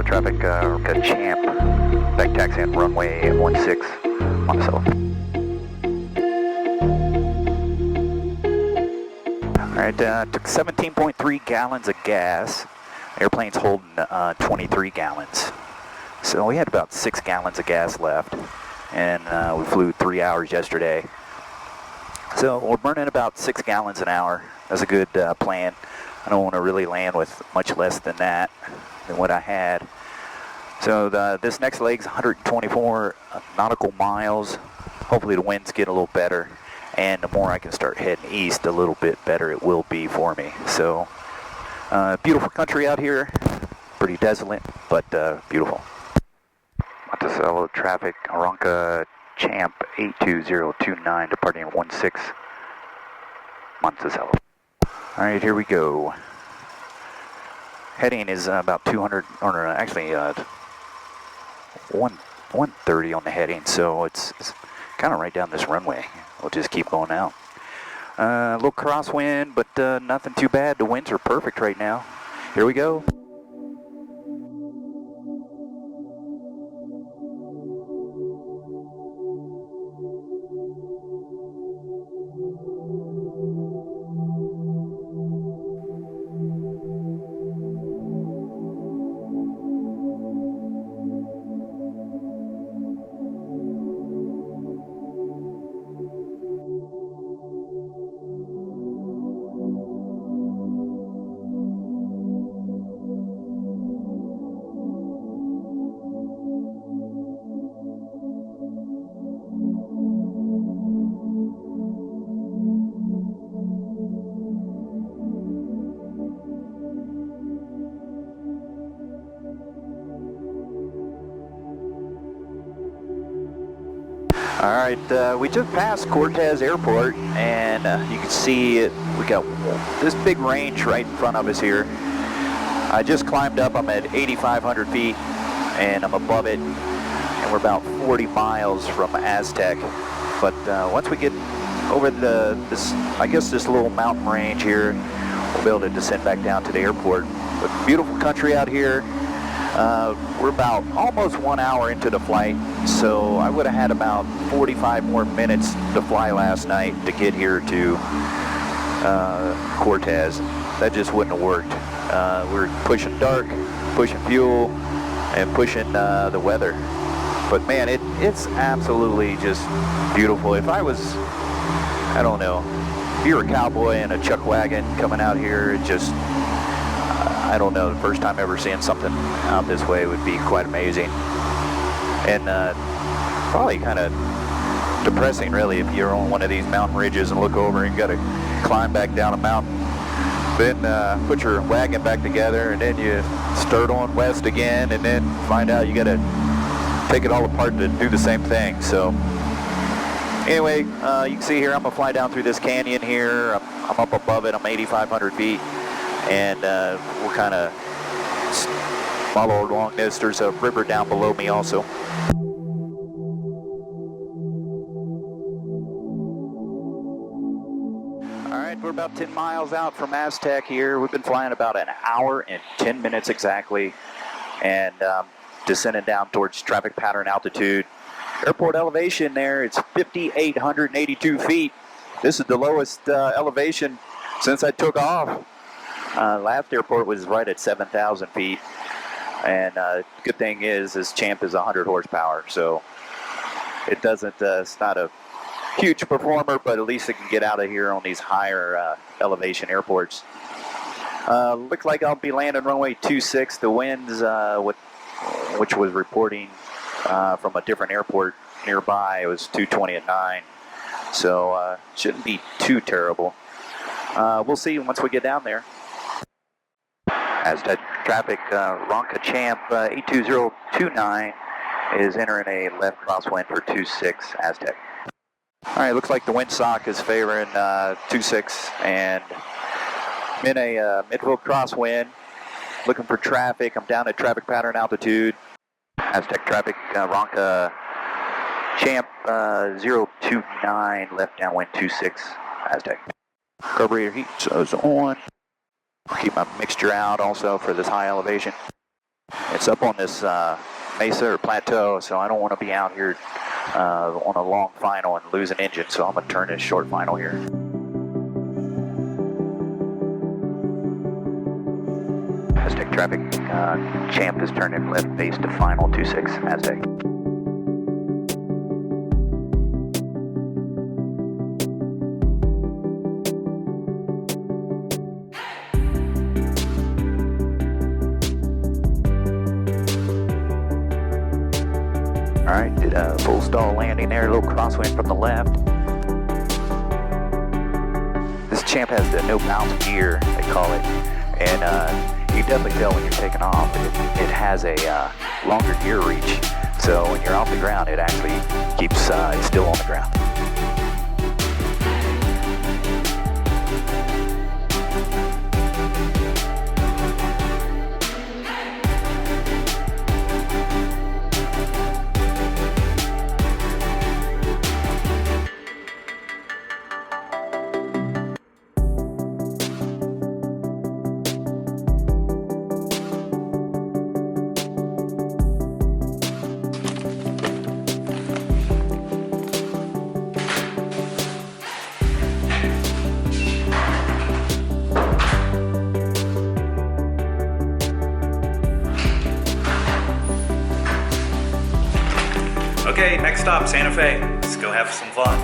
traffic, Aeronca Champ, back taxiing runway 16, Monticello. Alright, took 17.3 gallons of gas. Airplane's holding 23 gallons. So we had about 6 gallons of gas left, and we flew 3 hours yesterday. So we're burning about 6 gallons an hour. That's a good plan. I don't want to really land with much less than that, than what I had. So this next leg's 124 nautical miles. Hopefully the winds get a little better, and the more I can start heading east, the little bit better it will be for me. So beautiful country out here, pretty desolate, but beautiful. Monticello traffic, Aeronca Champ 82029, departing 16, Monticello. All right, here we go. Heading is about 200, or actually 130 on the heading, so it's kind of right down this runway. We'll just keep going out. A little crosswind, but nothing too bad. The winds are perfect right now. Here we go. All right, we just passed Cortez Airport, and you can see it. We got this big range right in front of us here. I just climbed up. I'm at 8,500 feet, and I'm above it, and we're about 40 miles from Aztec. But once we get over this little mountain range here, we'll be able to descend back down to the airport. But beautiful country out here. We're about almost 1 hour into the flight, so I would have had about 45 more minutes to fly last night to get here to Cortez. That just wouldn't have worked. We're pushing dark, pushing fuel, and pushing the weather. But man, it's absolutely just beautiful. If I was, I don't know, if you were a cowboy in a chuck wagon coming out here, it just, I don't know, the first time ever seeing something out this way would be quite amazing. And probably kind of depressing, really, if you're on one of these mountain ridges and look over and you got to climb back down a mountain. Then put your wagon back together, and then you start on west again, and then find out you got to take it all apart to do the same thing. So anyway, you can see here I'm going to fly down through this canyon here. I'm up above it. I'm 8,500 feet. And we'll kind of follow along this. There's a river down below me also. All right, we're about 10 miles out from Aztec here. We've been flying about an hour and 10 minutes exactly, and descending down towards traffic pattern altitude. Airport elevation there, it's 5,882 feet. This is the lowest elevation since I took off. Last airport was right at 7,000 feet, and good thing is this Champ is 100 horsepower, so it doesn't, it's not a huge performer, but at least it can get out of here on these higher elevation airports. Looks like I'll be landing runway 26. The winds, which was reporting from a different airport nearby, it was 220 at 9, so shouldn't be too terrible. We'll see once we get down there. Aztec traffic, Aeronca Champ 82029 is entering a left crosswind for 26 Aztec. All right, looks like the windsock is favoring 26, and I'm in a midfield crosswind, looking for traffic. I'm down at traffic pattern altitude. Aztec traffic, Aeronca Champ 029, left downwind 26 Aztec. Carburetor heat is on. I'll keep my mixture out also for this high elevation. It's up on this mesa or plateau, so I don't want to be out here on a long final and lose an engine, so I'm going to turn this short final here. Aztec traffic, Champ is turning left base to final 26 Aztec. Alright, did a full stall landing there, a little crosswind from the left. This Champ has the no bounce gear, they call it, and you can definitely tell when you're taking off. It has a longer gear reach, so when you're off the ground, it actually keeps it still on the ground. Okay, next stop, Santa Fe. Let's go have some fun.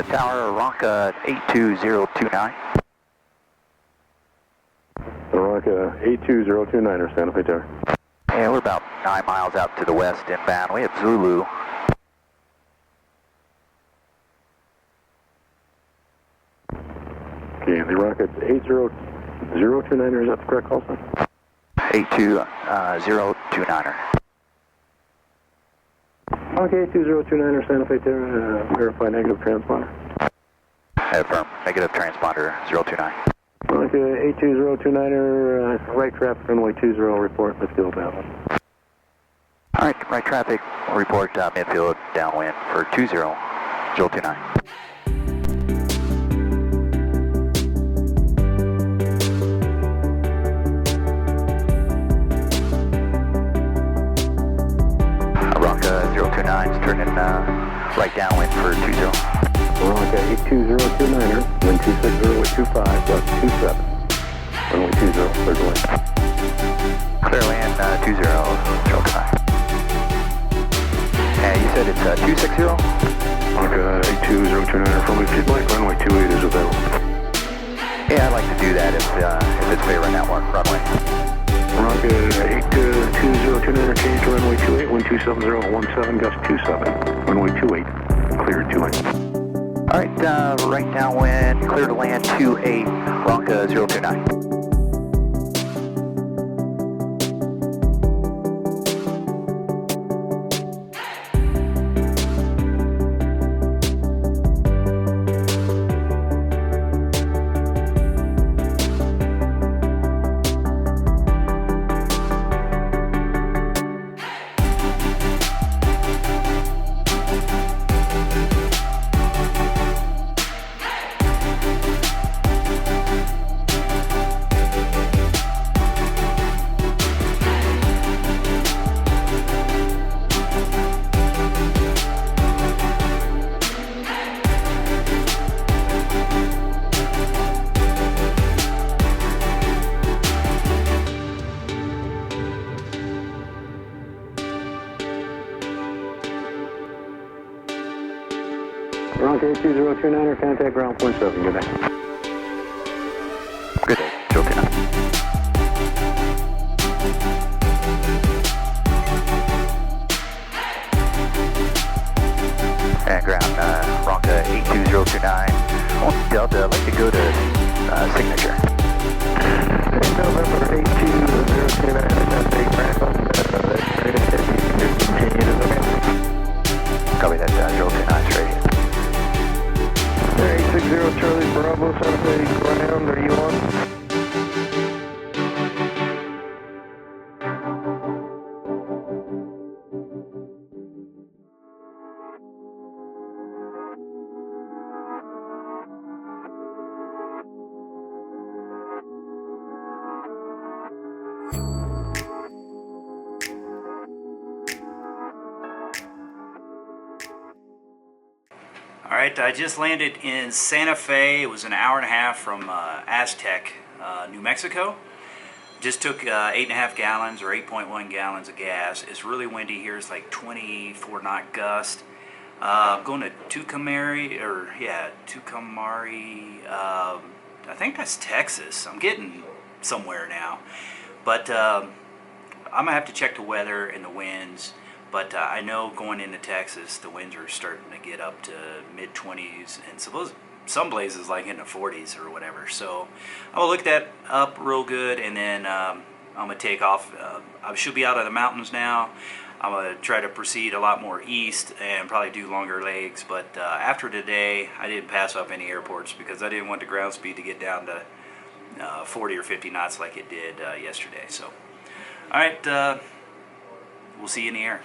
Tower, Aeronca 82029. Aeronca 82029, Santa Fe Tower. Yeah, we're about 9 miles out to the west inbound. We have Zulu. Okay, the Aeronca 80029er, is that the correct call sign? 82029er. Okay, 2029er, Santa Fe Tower, verify negative transponder. Affirm, negative transponder 029. Okay, 82029er, right traffic runway 20, report midfield downwind. Alright, right traffic, report midfield downwind for 20029. Aeronca 029 is turning right downwind for 20. Aeronca 82029er, wind 260 with 25, gust 27. Runway 20, clear to land. Clear land 20029. And you said it's 260? Aeronca 82029er, from if you'd like, runway 28 is available. Yeah, I'd like to do that if it's favoring that one runway. Aeronca 82029er, change to runway 28, wind 27017, gust 27. Runway 28, clear to land. Alright, right downwind, clear to land 28, Aeronca 029. 8029er, contact ground point 7. Good night. Good day, Joe 29. And ground, Aeronca 82029. On Delta, I'd like to go to signature. November 82029, that's 8 ground. Copy that, 029 straight. 860 Charlie Bravo, Santa Fe ground, are you on? All right, I just landed in Santa Fe. It was an hour and a half from Aztec, New Mexico. Just took 8.5 gallons or 8.1 gallons of gas. It's really windy here. It's like 24 knot gust. Going to Tucumcari, I think that's Texas. I'm getting somewhere now. But I'm going to have to check the weather and the winds. But I know going into Texas, the winds are starting to get up to mid-20s, and suppose some places like in the 40s or whatever. So I'm going to look that up real good, and then I'm going to take off. I should be out of the mountains now. I'm going to try to proceed a lot more east and probably do longer legs. But after today, I didn't pass up any airports because I didn't want the ground speed to get down to 40 or 50 knots like it did yesterday. So, all right, we'll see you in the air.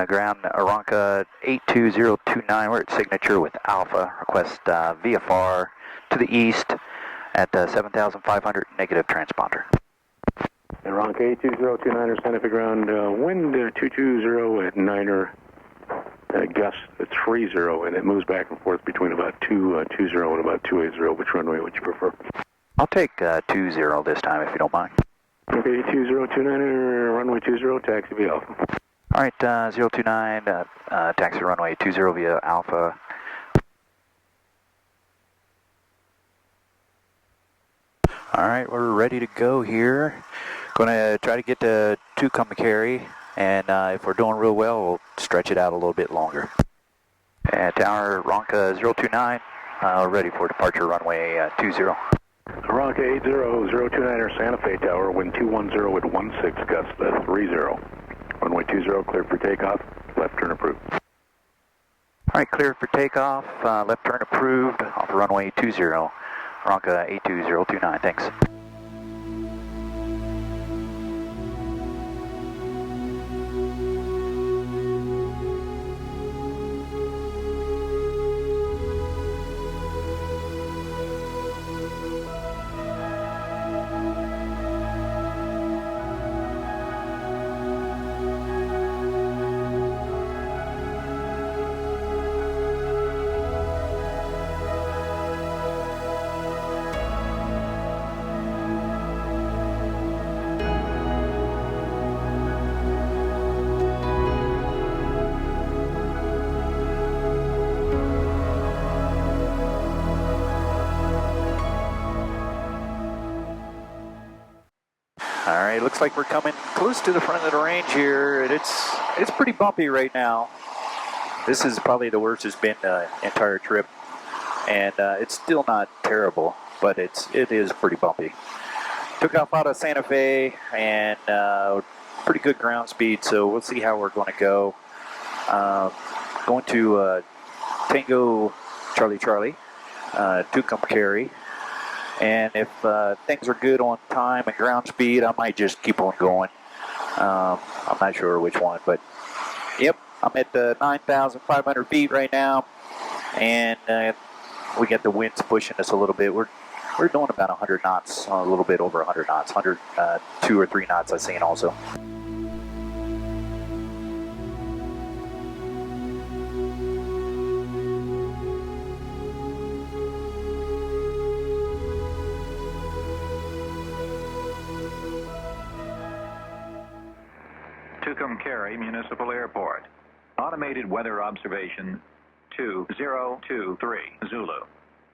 Ground, Aeronca 82029, we're at signature with Alpha. Request VFR to the east at 7,500, negative transponder. Aeronca 82029er, Santa Fe ground, wind 220 at 9er, gust at 30, and it moves back and forth between about 220 and about 280. Which runway would you prefer? I'll take 20 this time if you don't mind. Okay, 82029er, runway 20, taxi via Alpha. All right, 029, taxi runway 20 via Alpha. All right, we're ready to go here. Going to try to get to Tucumcari, and if we're doing real well, we'll stretch it out a little bit longer. And tower, Aeronca 029, ready for departure runway 20. Aeronca 80029er, Santa Fe tower, wind 210 at 16, gust 30. Runway 20, clear for takeoff, left turn approved. All right, clear for takeoff, left turn approved, off runway 20, Aeronca 82029, thanks. All right, looks like we're coming close to the front of the range here, and it's pretty bumpy right now. This is probably the worst it's been the entire trip, and it's still not terrible, but it is pretty bumpy. Took off out of Santa Fe, and pretty good ground speed, so we'll see how we're going to go. Going to Tango Charlie Charlie, Tucumcari. And if things are good on time and ground speed, I might just keep on going. I'm not sure which one, but yep, I'm at 9,500 feet right now. and we get the winds pushing us a little bit. We're doing about 100 knots, a little bit over 100 knots, 102 or 3 knots I've seen also. Tucumcari Municipal Airport. Automated weather observation 2023 Zulu.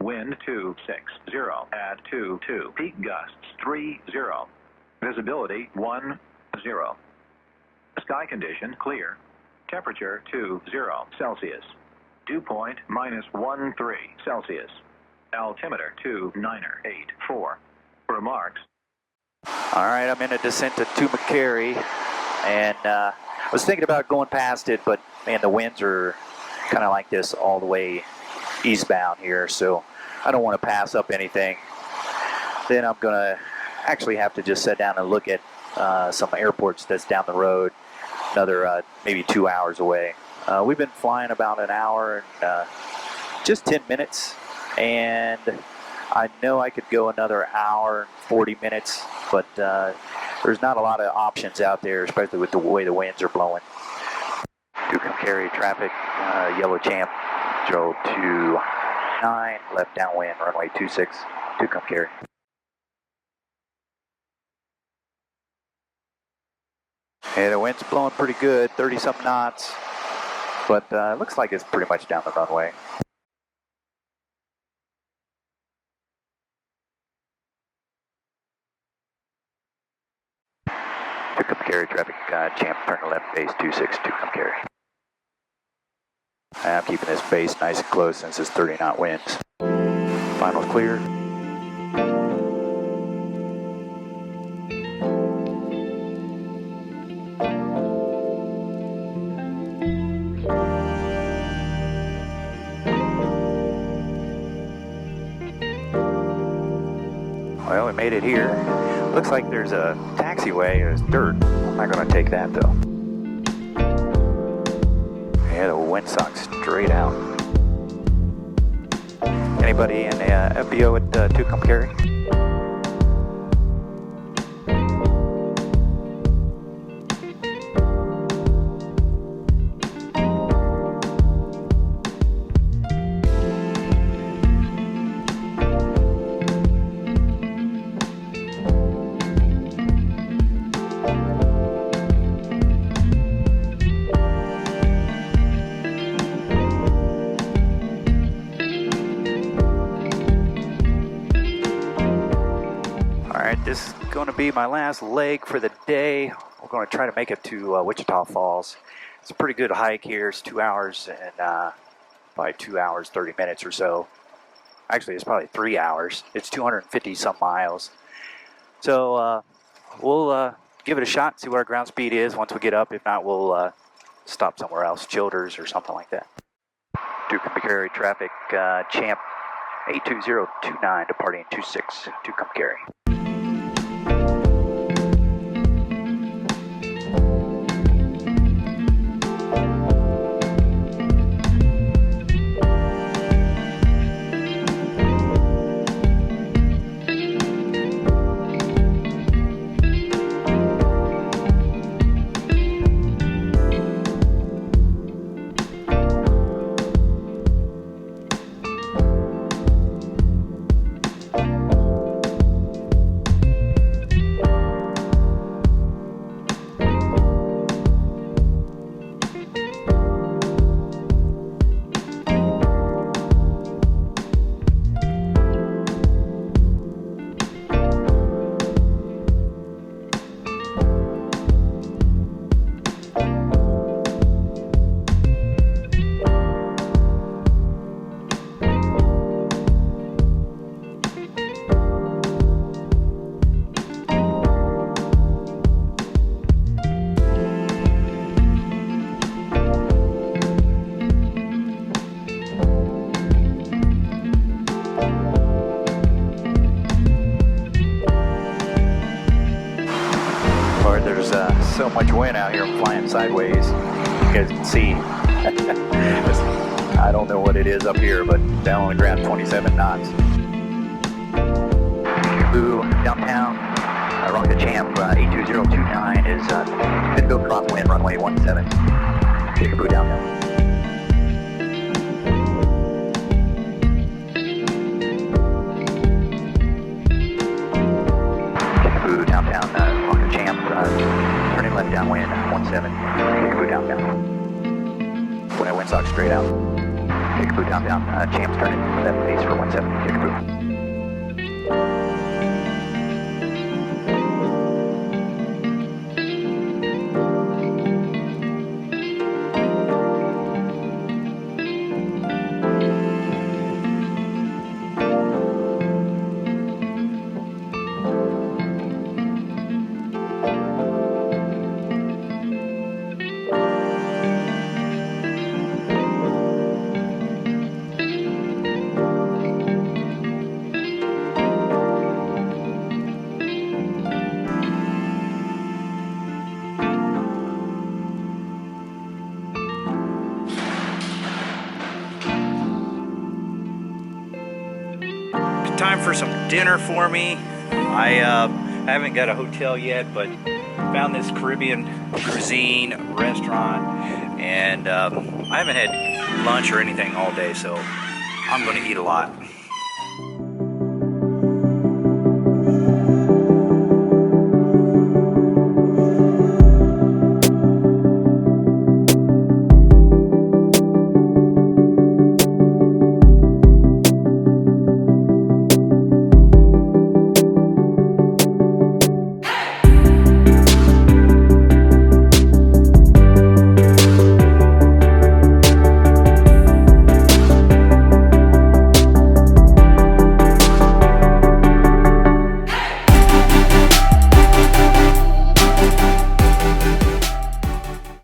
Wind 260 at 22. Peak gusts 30. Visibility 10. Sky condition clear. Temperature 20 Celsius. Dew point -13 Celsius. Altimeter 2984. Remarks. All right, I'm in a descent to Tucumcari, and I was thinking about going past it, but man, the winds are kind of like this all the way eastbound here, so I don't want to pass up anything. Then I'm going to actually have to just sit down and look at some airports that's down the road, another maybe 2 hours away. We've been flying about an hour and just 10 minutes, and I know I could go another hour and 40 minutes, but there's not a lot of options out there, especially with the way the winds are blowing. Tucumcari traffic, Yellow Champ, 029, left downwind, runway 26, Tucumcari. Hey, the wind's blowing pretty good, 30-something knots, but it looks like it's pretty much down the runway. Tucumcari traffic, Champ, turn left, base 26, Tucumcari. I'm keeping this base nice and close since it's 30-knot winds. Final's clear. Well, we made it here. Looks like there's a taxiway. There's dirt. I'm not going to take that though. Yeah, the windsock's straight out. Anybody in the FBO at Tucumcari? This is going to be my last leg for the day. We're going to try to make it to Wichita Falls. It's a pretty good hike here. It's 2 hours and probably 2 hours, 30 minutes or so. Actually, it's probably 3 hours. It's 250 some miles. So we'll give it a shot, see what our ground speed is once we get up. If not, we'll stop somewhere else, Childers or something like that. Tucumcari traffic, Champ 82029 departing 26 Tucumcari. So much wind out here, I'm flying sideways. You guys can see. I I don't know what it is up here, but down on the ground, 27 knots. Kickapoo Downtown, Aeronca Champ, 82029 is good to go crosswind, runway 17. Kickapoo Downtown. Kickapoo Downtown, Aeronca Champ, turning left downwind, 17. Kickapoo Downtown. When I windsock straight out. Kickapoo Downtown, Champ's turning left base for 17. Kickapoo. Time for some dinner for me. I haven't got a hotel yet, but found this Caribbean cuisine restaurant, and I haven't had lunch or anything all day, so I'm going to eat a lot.